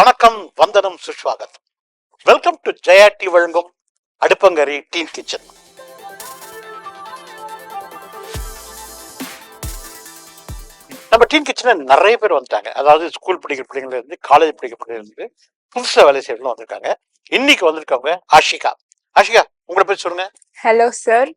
வணக்கம், வந்தனம், சுஷ்வாகத். Welcome to Jaya D வழங்கும் அடுப்பங்கரி டீன் கிச்சன். நம்ம டீன் கிச்சன்ல நிறைய பேர் வந்துட்டாங்க. அதாவது ஸ்கூல் படிக்கிற பிள்ளைங்கள இருந்து காலேஜ் படிக்கிற பிள்ளைங்க இருந்து புதுசா வேலை செய்யறவங்களும் வந்திருக்காங்க. இன்னைக்கு வந்திருக்கவங்க ஆஷிகா. ஆஷிகா, உங்களை பத்தி சொல்லுங்க. ஹலோ சார்,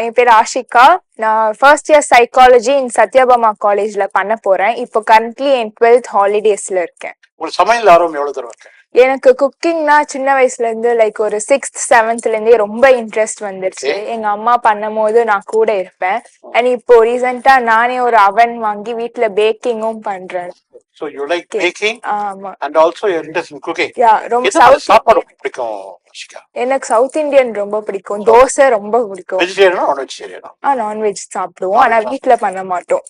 என் பேர் ஆஷிகா. நான் first year psychology in Sathyabama காலேஜ்ல பண்ண போறேன். இப்போ கரண்ட்லி என் 12th ஹாலிடேஸ்ல இருக்கேன். உங்களுக்கு சமையல் ஆர்வம் எவ்வளவு தூரம் இருக்கு? எனக்கு குக்கிங்னா சின்ன வயசுல இருந்து ஒரு 6th 7th இருந்தே ரொம்ப இன்ட்ரெஸ்ட் வந்துருச்சு. எங்க அம்மா பண்ணும் போது நான் கூட இருப்பேன். அண்ட் இப்போ ரீசெண்டா நானே ஒரு அவன் வாங்கி வீட்ல பேக்கிங்கும் பண்றேன். So you like baking? ஆமா. And also you're interested in cooking? ரொம்ப சாப்பாடு பிடிக்கும் ஆஷிகா? எனக்கு சவுத் இந்தியன் ரொம்ப பிடிக்கும். தோசை ரொம்ப பிடிக்கும். வெஜிடேரியனா நான் வெஜிடேரியனா? நான்வெஜ் சாப்பிடுவோம், ஆனா வீட்ல பண்ண மாட்டோம்.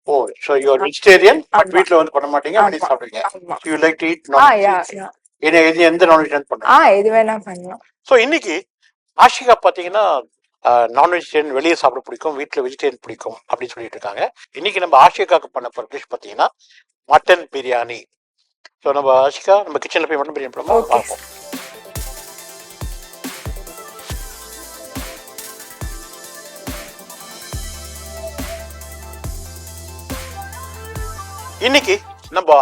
Oh, so you are vegetarian, but வீட்ல வந்து பண்ண மாட்டீங்க, அப்படி சாப்பிடுவீங்க. So you like to eat non-veg? எந்த நான்வெஜ் பண்ணலாம்? எது வேணா பண்ணலாம். ஸோ இன்னைக்கு ஆஷிகா பார்த்தீங்கன்னா நான் வெஜிடேரியன் வெளியே சாப்பிட பிடிக்கும், வீட்டில் வெஜிடேரியன் பிடிக்கும் அப்படின்னு சொல்லிட்டு இருக்காங்க. இன்னைக்கு நம்ம ஆஷிகாவுக்கு பண்ண போகிற டிஷ் பார்த்தீங்கன்னா மட்டன் பிரியாணி. ஸோ நம்ம ஆஷிகா நம்ம கிச்சனில் போய் மட்டன் பிரியாணி பண்ணலாம் பார்ப்போம். இன்னைக்கு நம்ம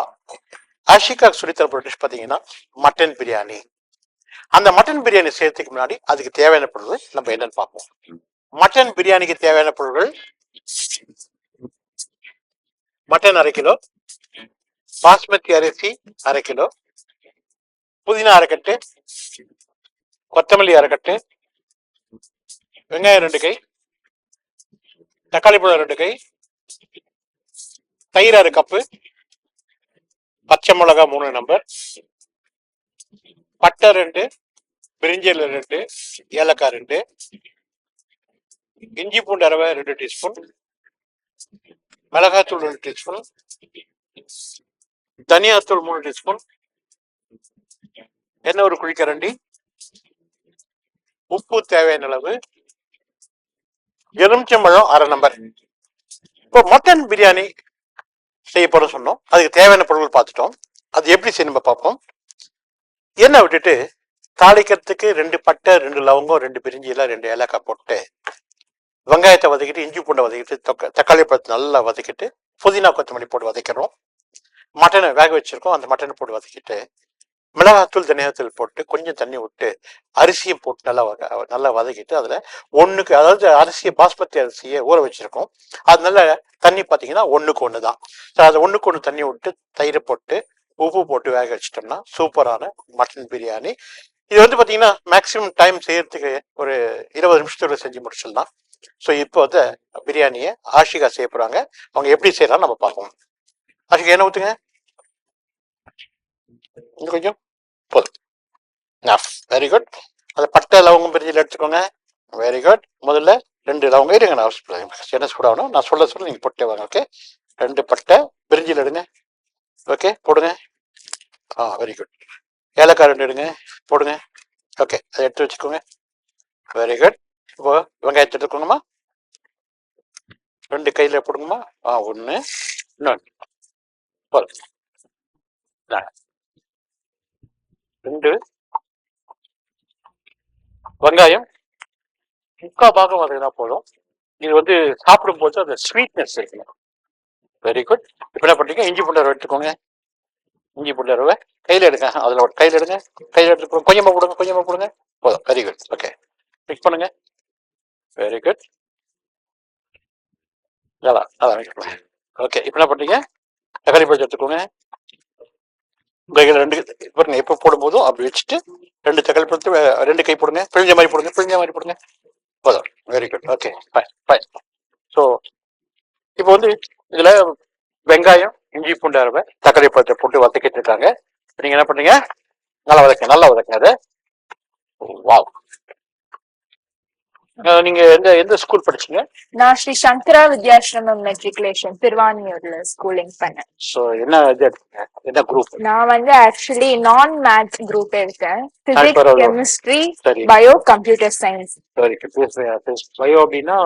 ஆஷிகாவுக்கு சொல்லித்தர டிஷ் பார்த்தீங்கன்னா மட்டன் பிரியாணி. அந்த மட்டன் பிரியாணி செய்யறதுக்கு முன்னாடி அதுக்கு தேவையான பொருட்கள் நம்ம என்னன்னு பார்ப்போம். மட்டன் பிரியாணிக்கு தேவையான பொருட்கள்: மட்டன் 1/2 கிலோ, பாஸ்மதி அரிசி 1/2 கிலோ, புதினா 1/2 கட்டு, கொத்தமல்லி 1/2 கட்டு, வெங்காயம் 2 கை, தக்காளி பழம் 2 கை, தயிர் 1/2 கப்பு, பச்சை மிளகா 3 நம்பர், பட்டை 2, பிரிஞ்சி இலை 2, ஏலக்காய் 2, இஞ்சி பூண்டு அரவை 2 டீஸ்பூன், மிளகாத்தூள் 2 டீஸ்பூன், தனியாத்தூள் 3 டீஸ்பூன், எண்ணெய் 1 குழிக்கரண்டி, உப்பு தேவையான அளவு, எலுமிச்சம்பழம் 1/2 நம்பர். இப்போ மட்டன் பிரியாணி செய்ய போற சொன்னோம். அதுக்கு தேவையான பொருட்கள் பார்த்துட்டோம். அது எப்படி செய்யணும் பார்ப்போம். எண்ணெய் விட்டுட்டு தாளிக்கிறதுக்கு 2 பட்டை, 2 லவங்கம், 2 பிரிஞ்சி இலை, 2 ஏலக்காய் போட்டு வெங்காயத்தை வதக்கிட்டு, இஞ்சி பூண்டை வதக்கிட்டு, தக்காளி பழத்தை நல்லா வதக்கிட்டு, புதினா கொத்தமல்லி போட்டு வதக்கிறோம். மட்டனை வேக வச்சிருக்கோம், அந்த மட்டனை போட்டு வதக்கிட்டு, மிளகாத்தூள் தனியாத்தூள் போட்டு கொஞ்சம் தண்ணி விட்டு அரிசியை போட்டு நல்லா வதக்கிட்டு, அதில் ஒன்றுக்கு, அதாவது அரிசியை பாஸ்மதி அரிசியை ஊற வச்சிருக்கோம், அதனால தண்ணி பார்த்தீங்கன்னா 1க்கு 1 தான். ஸோ அதை 1க்கு 1 தண்ணி விட்டு தயிரை போட்டு உப்பு போட்டு வேக வச்சிட்டோம்னா சூப்பரான மட்டன் பிரியாணி. இது வந்து பார்த்தீங்கன்னா மேக்ஸிமம் டைம் செய்யறதுக்கு ஒரு 20 நிமிஷத்துல செஞ்சு முடிச்சிடலாம். ஸோ இப்போ வந்து பிரியாணியை ஆஷிகா செய்ய போறாங்க. அவங்க எப்படி செய்யறான்னு நம்ம பார்ப்போம். ஆஷிகா என்ன ஊத்துங்க, இன்னும் கொஞ்சம் போதும். Very good. அதை பட்டை லவங்கம் பிரிஞ்சில் எடுத்துக்கோங்க. Very good. முதல்ல 2 லவங்கம் இருங்க, நான் என்ன சூடாகணும், நான் சொல்ல நீங்க போட்டே வாங்க. ஓகே, 2 பட்டை பிரிஞ்சில் எடுங்க. ஓகே, போடுங்க. Very good. ஏலக்காய் 2 எடுங்க, போடுங்க. ஓகே, அதை எடுத்து வச்சுக்கோங்க. Very good. இப்போ வெங்காயத்தை எடுத்துக்கோங்கம்மா, 2 கையில போடுங்கம்மா. 1 இன்னொன்று போதும். 2 வெங்காயம் 3/4 பாகம் வதங்கினா போதும். இது வந்து சாப்பிடும் போது அந்த ஸ்வீட்னஸ் இருக்கணும். Very good. இப்போ என்ன பண்ணுறீங்க, இஞ்சி பூண்டு அரவை எடுத்துக்கோங்க. இஞ்சி பூண்டு அரவை கையில் எடுங்க, அதில் ஒரு கையில் எடுங்க, கையில் எடுத்து கொஞ்சமாக போடுங்க போதும். Very good. ஓகே, மிக்ஸ் பண்ணுங்க. Very good. அதான் மிக்ஸ் பண்ணுங்க. ஓகே, இப்போ என்ன பண்ணுறீங்க, தக்காளி பழம் எடுத்துக்கோங்க. கையில் 2 பாருங்க, எப்போ போடும்போதும் அப்படி வச்சுட்டு 2 தக்காளி பழத்து 2 கை போடுங்க. பிழிஞ்ச மாதிரி போடுங்க போதும். Very good. Okay, fine. So இப்போ வந்து இதில் வெங்காயம், இஞ்சி பூண்டு அரவை, தக்காளி பழத்தை போட்டு வதக்கிட்டு இருக்காங்க. நீங்க என்ன பண்ணீங்க, நல்லா வதக்குங்க அதை. வாவ். நீங்க எந்த ஸ்கூல் படிச்சீங்க? நான் ஸ்ரீ சங்கரா வித்யாசிரமம் மெட்ரிகுலேஷன் திருவான்மியூர்ல ஸ்கூலிங் பண்ணேன். சோ என்ன குரூப்? நான் வந்து ஆக்சுவலி நான் மேத்ஸ் குரூப் எடுத்தேன். Physics, chemistry, bio, computer science. சரி, பயோ அப்படின்னா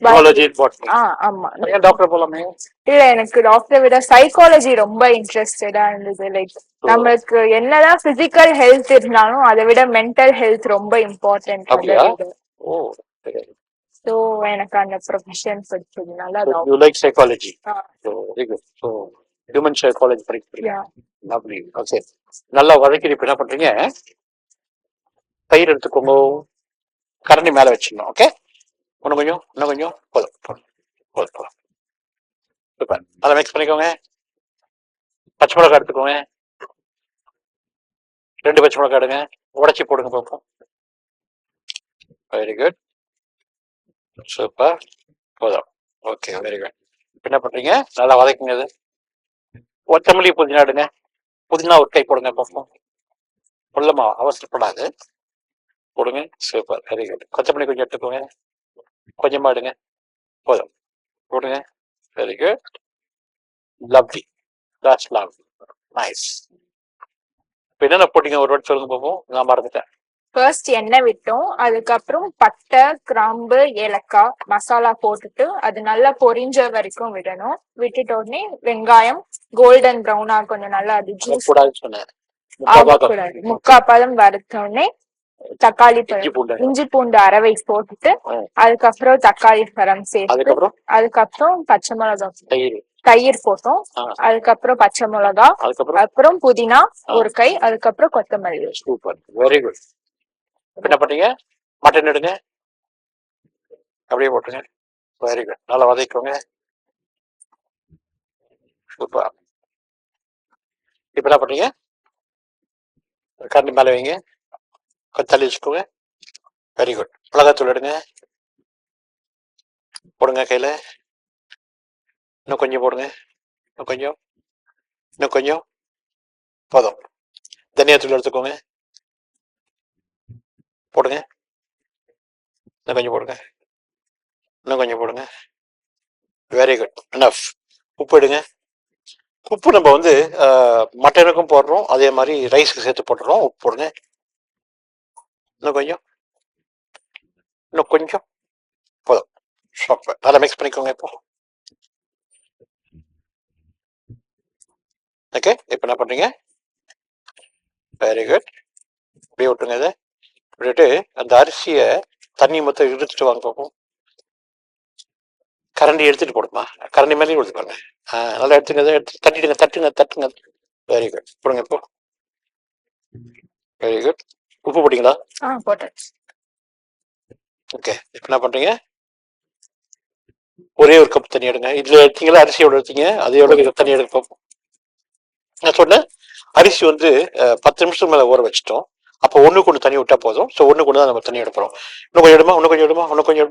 ஜுவாலஜி பாட்னி. ஆமா. ஏன் டாக்டர் போலாமே? இல்ல எனக்கு டாக்டரை விட சைக்காலஜி ரொம்ப இன்ட்ரெஸ்டடா இருந்தது. லைக் நம்மளுக்கு என்னதான் பிசிக்கல் ஹெல்த் இருந்தாலும் அதை விட மென்டல் ஹெல்த் ரொம்ப இம்பார்ட்டன்ட். அப்படியா? ஓ, ஸோ எனக்கு அந்த ப்ரொஃபஷன் பிடிச்சதுனால you like psychology. So very good. So human psychology படிக்கிறீங்க. அப்படி ஓகே. நல்லா வதக்கி இப்ப என்ன பண்றீங்க, தயிர் எடுத்துக்கோங்க, கரண்டி மேல வச்சிடணும். ஓகே, இன்னும் கொஞ்சம் போதும் போதும் போதும் போதும். சூப்பர். அதை மிக்ஸ் பண்ணிக்கோங்க. பச்சை மிளகாய் எடுத்துக்கோங்க, 2 பச்சை மிளகாய் எடுங்க, உடச்சி போடுங்க பார்ப்போம். வெரி குட், சூப்பர், போதும். Okay, very good. என்ன பண்றீங்க, நல்லா வதக்குங்க. அது கொத்தமல்லி புதினா எடுங்க, புதினா ஒரு கை போடுங்க பார்ப்போம். உள்ளமா அவசரப்படாது, போடுங்க. Super, very good. கொத்தமல்லி கொஞ்சம் எடுத்துக்கோங்க, கொஞ்சமா எடுங்க, போதும், போடுங்க. Very good, lovely, that's lovely, nice. இப்போ என்னென்ன போட்டீங்க ஒரு வாட்டி சொல்லுங்க பார்ப்போம், நான் மறந்துட்டேன். ஃபர்ஸ்ட் எண்ணெய் விட்டோம், அதுக்கப்புறம் பட்டை, கிராம்பு, ஏலக்காய் மசாலா போட்டுட்டு அது நல்லா பொரிஞ்ச வரைக்கும் விடணும். விட்டுட்ட உடனே வெங்காயம் கோல்டன் ப்ரௌனா கொஞ்சம் நல்லா அது ஜூஸ் சொன்னேன், ஆகக்கூடாது, 3/4 பதம் வறுத்த உடனே தக்காளி பழம், இஞ்சி பூண்டு அரவை போட்டுட்டு அதுக்கப்புறம் தக்காளி பழம் சேர்த்து அதுக்கப்புறம் பச்சை மிளகாய், தயிர் போட்டோம், அதுக்கப்புறம் பச்சை மிளகா, அப்புறம் புதினா ஒரு கை, அதுக்கப்புறம் கொத்தமல்லி. Super, very good. என்ன பண்ணீங்க, மட்டன் எடுங்க, அப்படியே போட்டுங்க. வெரி குட், நல்லா வதக்கிக்கோங்க. சூப்பர். இப்ப என்ன பண்ணீங்க, கரண்டி மேல வைங்க, கொஞ்சம் தள்ளி வச்சுக்கோங்க. Very good. மிளகாத்தூள் எடுங்க, போடுங்க கையில, இன்னும் கொஞ்சம் போடுங்க, இன்னும் கொஞ்சம் போதும். தனியாத்தூள் எடுத்துக்கோங்க, போடுங்க, இன்னும் கொஞ்சம் போடுங்க, வெரி குட், எனஃப். உப்பு எடுங்க, உப்பு நம்ம வந்து மட்டனுக்கும் போடுறோம், அதே மாதிரி ரைஸ்க்கு சேர்த்து போட்டுறோம். உப்பு போடுங்க, இன்னும் கொஞ்சம் போதும். சூப்பர், நல்லா மிக்ஸ் பண்ணிக்கோங்க. இப்போ ஓகே, இப்போ என்ன பண்றீங்க, வெரி குட், இப்படியே விட்டுருங்க. இதை விட்டுட்டு அந்த அரிசியை தண்ணி மொத்தம் இழுத்துட்டு வாங்க பார்ப்போம். கரண்டி எடுத்துட்டு போடுமா, கரண்டி மேலேயும் கொடுத்துப்பாங்க. நல்லா எடுத்துங்க, எடுத்து தட்டுங்க. வெரி குட், போடுங்க. இப்போ வெரி குட். உப்பு போட்டீங்களா? போட்டாச்சு. ஓகே, இப்போ என்ன பண்றீங்க, ஒரே ஒரு கப் தண்ணி எடுங்க. இதுல எடுத்தீங்களா, அரிசியோட எடுத்தீங்க, அதையோட தண்ணி எடுக்க பார்ப்போம். நான் சொன்னேன் அரிசி வந்து 10 நிமிஷம் மேல ஊற வச்சுட்டோம். அப்போ 1க்கு 1 தண்ணி விட்டா போதும். ஸோ 1க்கு 1 தான் நம்ம தண்ணி எடுக்கிறோம். இன்னும் கொஞ்சம்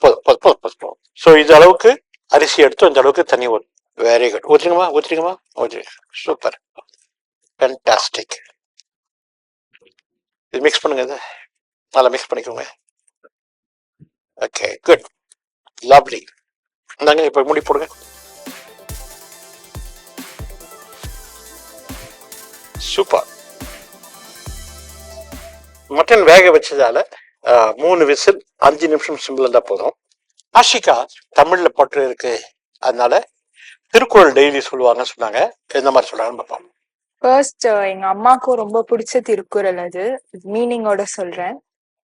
போதும். ஸோ இது அளவுக்கு அரிசி எடுத்து அந்த அளவுக்கு தண்ணி ஊற்றும். Very good. ஊற்றுங்கம்மா. Super, fantastic. இது மிக்ஸ் பண்ணுங்க, இது நல்லா மிக்ஸ் பண்ணிக்கோங்க. Okay, good, lovely. இந்தாங்க, இப்போ மூடி போடுங்க. சூப்பர். மட்டன் வேக வச்சதால 3 விசில் 5 நிமிஷம் சிம்பிள் இருந்தா போதும். ஆஷிகா தமிழ்ல பற்று இருக்கு, அதனால திருக்குறள் டெய்லி சொல்லுவாங்கன்னு சொன்னாங்க. எந்த மாதிரி சொல்றாங்கன்னு பார்ப்போம். ஃபர்ஸ்ட் எங்க அம்மாக்கும் ரொம்ப பிடிச்ச திருக்குறள், அது மீனிங்கோட சொல்றேன்.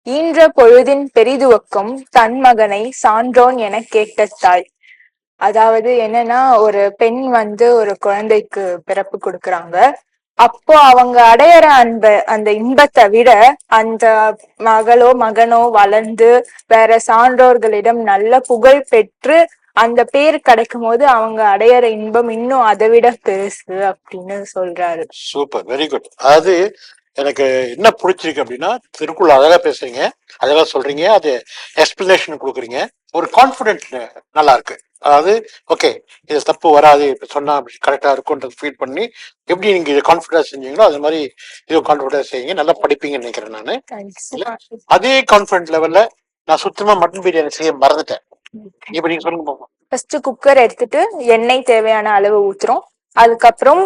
ஈன்ற பொழுதின் பெரிதுவக்கம் தன் மகனை சான்றோன் என கேட்ட தாய். அதாவது என்னன்னா, ஒரு பெண் வந்து ஒரு குழந்தைக்கு பிறப்பு கொடுக்கறாங்க. அப்போ அவங்க அடையற அந்த இன்பத்தை விட அந்த மகளோ மகனோ வளர்ந்து வேற சான்றோர்களிடம் நல்ல புகழ் பெற்று அந்த பேர் கிடைக்கும் போது அவங்க அடையற இன்பம் இன்னும் அதை விட பெருசு அப்படின்னு சொல்றாரு. Super, very good. அதாவது எனக்கு என்ன பிடிச்சிருக்கு அப்படின்னா, திருக்குறள் அழகா பேசுறீங்க, அழகா சொல்றீங்க, அது எக்ஸ்பிளனேஷன் கொடுக்குறீங்க, ஒரு கான்பிடென்ட் நல்லா இருக்கு. அதாவது ஓகே, இது தப்பு வராது, இப்ப சொன்னா கரெக்டா இருக்கும்ன்றது ஃபீல் பண்ணி எப்படி நீங்க இதை கான்பிடன்டா செஞ்சீங்களோ அது மாதிரி இது கான்பிடன்டா செய்யுங்க, நல்லா படிப்பீங்கன்னு நினைக்கிறேன் நானு. அதே கான்பிடன்ட் லெவல்ல நான் சுத்தமா மட்டன் பிரியாணி செய்ய மறந்துட்டேன். இப்ப நீங்க சொல்லுங்க பாப்போம். ஃபர்ஸ்ட் குக்கர் எடுத்துட்டு எண்ணெய் தேவையான அளவு ஊத்துறோம். அதுக்கப்புறம்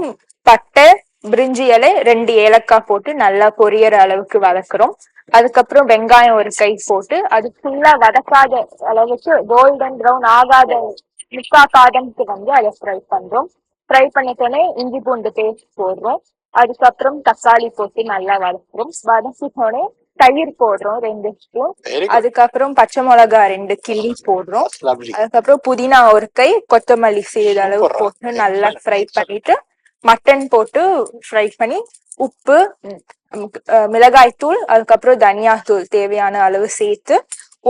பட்டை, பிரிஞ்சி இலை 2 ஏலக்காய் போட்டு நல்லா பொரியற அளவுக்கு வதக்குறோம். அதுக்கப்புறம் வெங்காயம் ஒரு கை போட்டு அது ஃபுல்லா வதக்காத அளவுக்கு கோல்டன் ப்ரௌன் ஆகாத முக்கா காதம்க்கு வந்து அதை ஃப்ரை பண்றோம். ஃப்ரை பண்ணிட்டோன்னே இஞ்சி பூண்டு பேஸ்ட் போடுறோம். அதுக்கப்புறம் தக்காளி போட்டு நல்லா வதக்குறோம். வதக்கிட்டோடனே தயிர் போடுறோம் 2 ஸ்பூன். அதுக்கப்புறம் பச்சை மிளகா 2 கிள்ளி போடுறோம். அதுக்கப்புறம் புதினா ஒரு கை, கொத்தமல்லி சிறிதளவு போட்டு நல்லா ஃப்ரை பண்ணிட்டு மட்டன் போட்டு ஃப்ரை பண்ணி உப்பு, மிளகாய் தூள், அதுக்கப்புறம் தனியா தூள் தேவையான அளவு சேர்த்து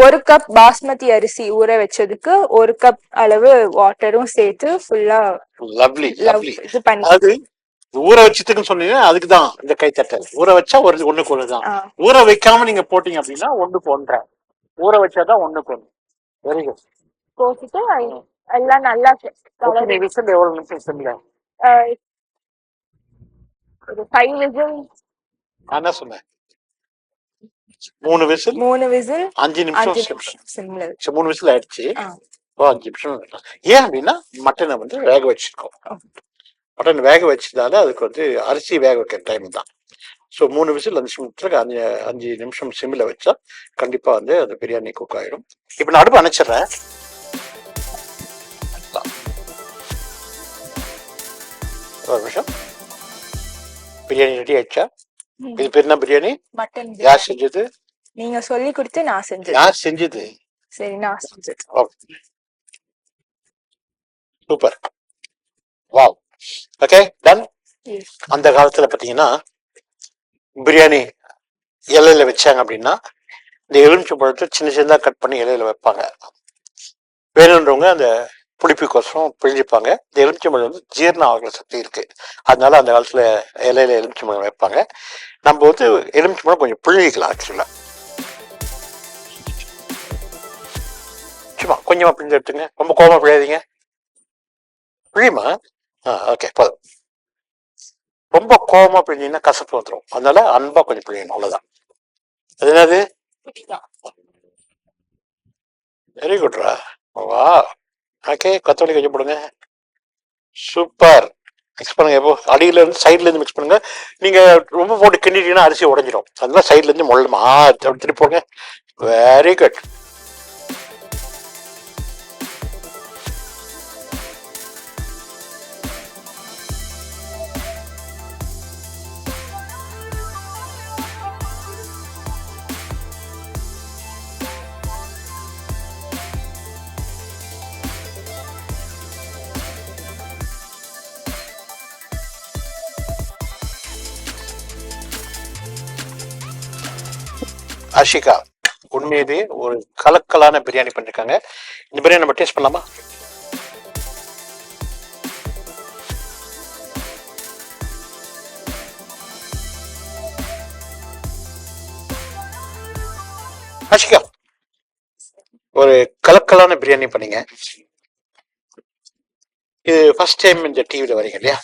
1 கப் பாஸ்மதி அரிசி ஊற வச்சதுக்கு 1 கப் அளவு வாட்டரும் சேர்த்து ஃபுல்லா இது பண்ணி ஊற வச்சதுக்குன்னு சொன்னீங்க. அதுக்குதான் இந்த கைத்தட்டல். ஊற வச்சா ஒண்ணுக்கு ஒண்ணுதான். ஊற வைக்காம நீங்க போட்டீங்க அப்படின்னா 1க்கு 1.5. ஊற வச்சாதான் 1க்கு 1. Very good. போட்டுட்டு எல்லாம் நல்லா விசில் எவ்வளவு நிமிஷம் விசில்ல? ஒரு 5 விசில். நான் என்ன சொன்னேன்? 3 விசில் 5 நிமிஷம் சிம்ல. 3 விசில் ஆயிடுச்சு. 5 நிமிஷம். ஏன் அப்படின்னா மட்டனை வந்து வேக வச்சிருக்கோம். மட்டன் வேக வச்சதால அதுக்கு வந்து அரிசி வேக வைக்கிற டைம் தான். ஸோ 3 விசில் 5 நிமிஷத்துக்கு 5 நிமிஷம் சிம்மில் வச்சா கண்டிப்பா வந்து அந்த பிரியாணி குக் ஆயிடும். இப்போ நான் அடுப்பு அணைச்சிடுறேன். ஒரு நிமிஷம். பிரியாணி ரெடி ஆயிடுச்சா? இது பேர் என்ன பிரியாணி? மட்டன். யார் செஞ்சது? நீங்க சொல்லி கொடுத்து நான் செஞ்சது. யார் செஞ்சது? சரி, நான் செஞ்சது. சூப்பர். வாவ். Okay, done. அந்த காலத்துல பாத்தீங்கன்னா பிரியாணி இலையில வச்சாங்க அப்படின்னா இந்த எலுமிச்சை பழத்தை சின்ன சின்னதா கட் பண்ணி இலையில வைப்பாங்க. வேணுன்றவங்க அந்த புளிப்புக்கோசரம் பிழிஞ்சிப்பாங்க. இந்த எலுமிச்சை பழம் வந்து ஜீரண ஆகிற சக்தி இருக்கு. அதனால அந்த காலத்துல இலையில எலுமிச்சை பழம் வைப்பாங்க. நம்ம வந்து எலுமிச்சை பழம் கொஞ்சம் பிழிக்கலாம். ஆக்சுவலா சும்மா கொஞ்சமா பிழிஞ்சு எடுத்துங்க. ரொம்ப கோபமா பிழையாதீங்க. பிழியுமா? ஓகே, போதும். ரொம்ப கோபமா பிழிஞ்சீங்கன்னா கசப்பு வந்துடும். அதனால அன்பா கொஞ்சம் பிழியணும், அவ்வளவுதான். அது என்னது? வெரி குட்ரா. வா. ஓகே, கொத்தமல்லி கொஞ்சம் போடுங்க. சூப்பர். மிக்ஸ் பண்ணுங்க. எப்போ அடியில இருந்து சைட்ல இருந்து மிக்ஸ் பண்ணுங்க. நீங்க ரொம்ப போட்டு கிண்டிட்டீங்கன்னா அரிசி உடஞ்சிடும். அதனால சைட்ல இருந்து முள்ளமா திருப்பி போடுங்க. Very good. அஷிகா உண்மையிலே ஒரு கலக்கலான பிரியாணி பண்ணிருக்காங்க. இந்த பிரியாணி நம்ம டேஸ்ட் பண்ணலாமா? அஷிகா, ஒரு கலக்கலான பிரியாணி பண்ணீங்க. இது ஃபர்ஸ்ட் டைம் இந்த டிவில வரீங்க இல்லையா?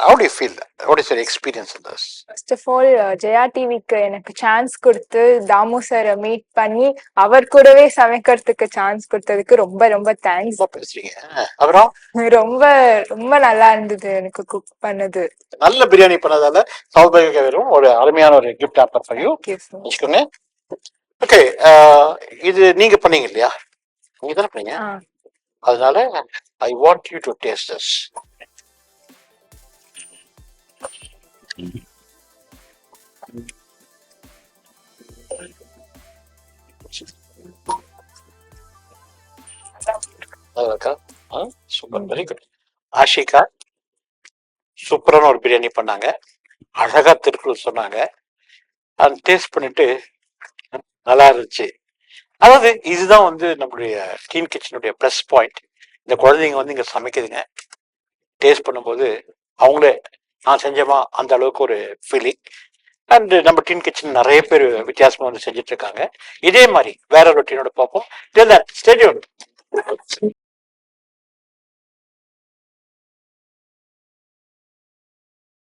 How do you feel? What is your experience in this? First of all, Jaya டிவிக்கு எனக்கு சான்ஸ் கொடுத்து தாமு சாரை மீட் பண்ணி அவர் கூடவே சமைக்கிறதுக்கு சான்ஸ் கொடுத்ததுக்கு ரொம்ப ரொம்ப தேங்க்ஸ். பேசுறீங்க. அப்புறம் ரொம்ப ரொம்ப நல்லா இருந்தது எனக்கு குக் பண்ணது. நல்ல பிரியாணி பண்ணதால சௌபாகியம் ஒரு அருமையான ஒரு கிஃப்ட் ஆஃபர் பண்ணி வச்சுக்கோங்க. ஓகே, இது நீங்க பண்ணீங்க இல்லையா? நீங்க தானே பண்ணீங்க. அதனால I want you to taste this. Super, very good. Ashika சூப்பரான ஒரு பிரியாணி பண்ணாங்க. அழகா திருக்குறள் சொன்னாங்க. அது டேஸ்ட் பண்ணிட்டு நல்லா இருந்துச்சு. அதாவது இதுதான் வந்து நம்மளுடைய டீன் கிச்சனுடைய ப்ளஸ் பாயிண்ட். இந்த குழந்தைங்க வந்து இங்க சமைக்குதுங்க. டேஸ்ட் பண்ணும்போது அவங்களே நான் செஞ்சமா அந்த அளவுக்கு ஒரு ஃபீலிங். அண்ட் நம்ம டீன் கிச்சன் நிறைய பேர் வித்தியாசமா வந்து செஞ்சுட்டு இருக்காங்க. இதே மாதிரி வேற ஒரு ரொட்டீனோட பார்ப்போம். Stay tuned.